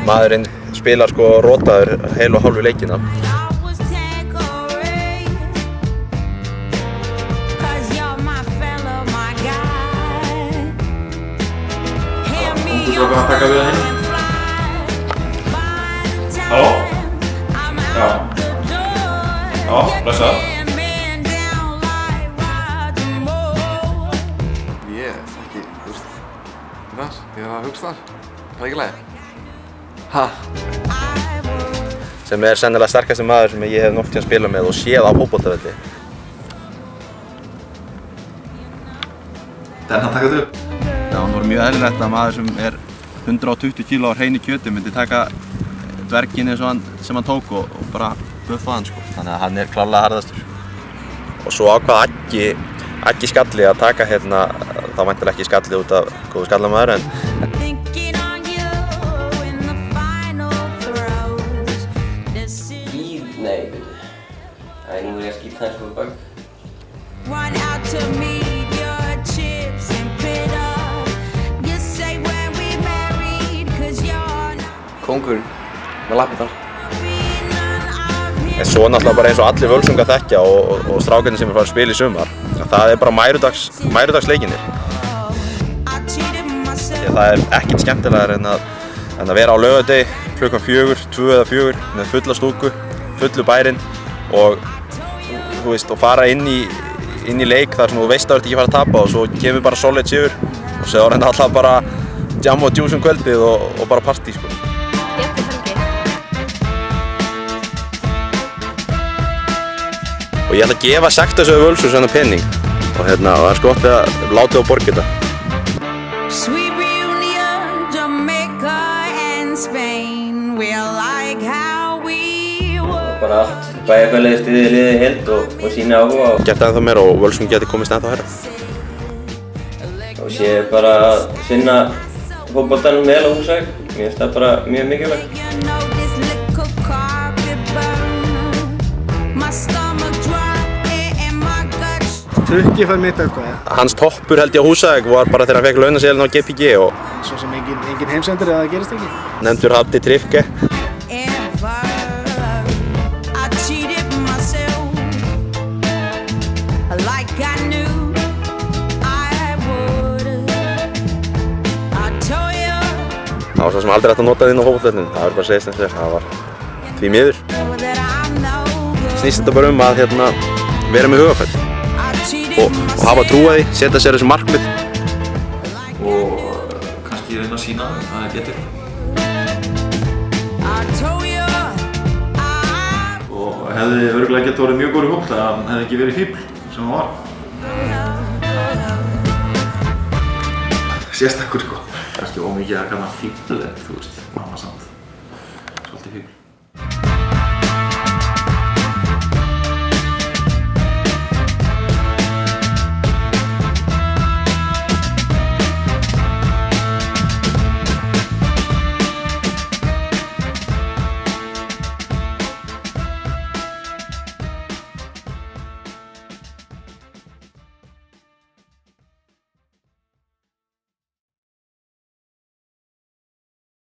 Maðurinn spilar sko rotaður heil og hálfu leikina. Strákan að taka við það hinn. Halló? Já. Já, blessað. Ég þekki, þú veist, það, ég var að hugsa þar. Það er ekki leið. Ha? Sem sennilega sterkasti maður sem ég hef nokkuð tíma spilað með og séð á fótboltavelli. Den hann taka þetta upp. Já, hann var mjög eðlilegt að maður sem 120 kg á hreinu kjöti myndi taka dverginn eins og sem hann tók og bara buffa hann sko. Þannig að hann klárlega harðastur. Og svo ákvað Aggi Skalli að taka hérna, þá væntanlega ekki Skalli út af góðu skallamaður en Nei, nú ég að skýta hans úr bak. Kóngurinn með lappirnar. En svo náttúrulega bara eins og allir Völsunga þekkja og strákarnir sem fara að spila í sumar, það bara mærudagsleikinir. Það ekkert skemmtilegar en að vera á laugardegi klukkan 4, 2 eða 4 með fulla stúku, fullu bærinn og þú veist, og fara inn í leik þar sem þú veist að þú ert ekki að fara að tapa og svo kemur bara solid sigur og svo er alltaf bara jam og djús kvöldið og bara partí sko. Og ég ætla að gefa sektasögu Völsungs svona penning og það er sko gott að láta á borga þetta. Bara allt, bæjarfélagið styðji liðið heild og sína áhuga. Gert ennþá meira og Völsung geti komist ennþá herra. Og sé bara að sinna fótboltanum vel á Húsavík. Mér finnst það bara mjög mikilvægt. Trukki fær mitt eitthvað, ja. Hans toppur held ég á Húsavík var bara þegar hann fekk launaseðilinn á GPG og Svo sem engin heimsendur eða það gerist ekki. nefndur Hafdi Trifke. Það var svo sem aldrei hægt að nota þinn á fótboltavellinum, það bara að segja eins og það var því miður. Snýst þetta bara að vera með hugafæri og hafa trú á því, setja sér þessu markmið. Og kannski reyna að sýna að það getur. Og hefði örugglega getað orðið mjög góður í fótbolta ef hann hefði ekki verið fífl sem hann var. Sérstakur sko. Kannski ómikið að kanna fífl, þú veist, hann var samt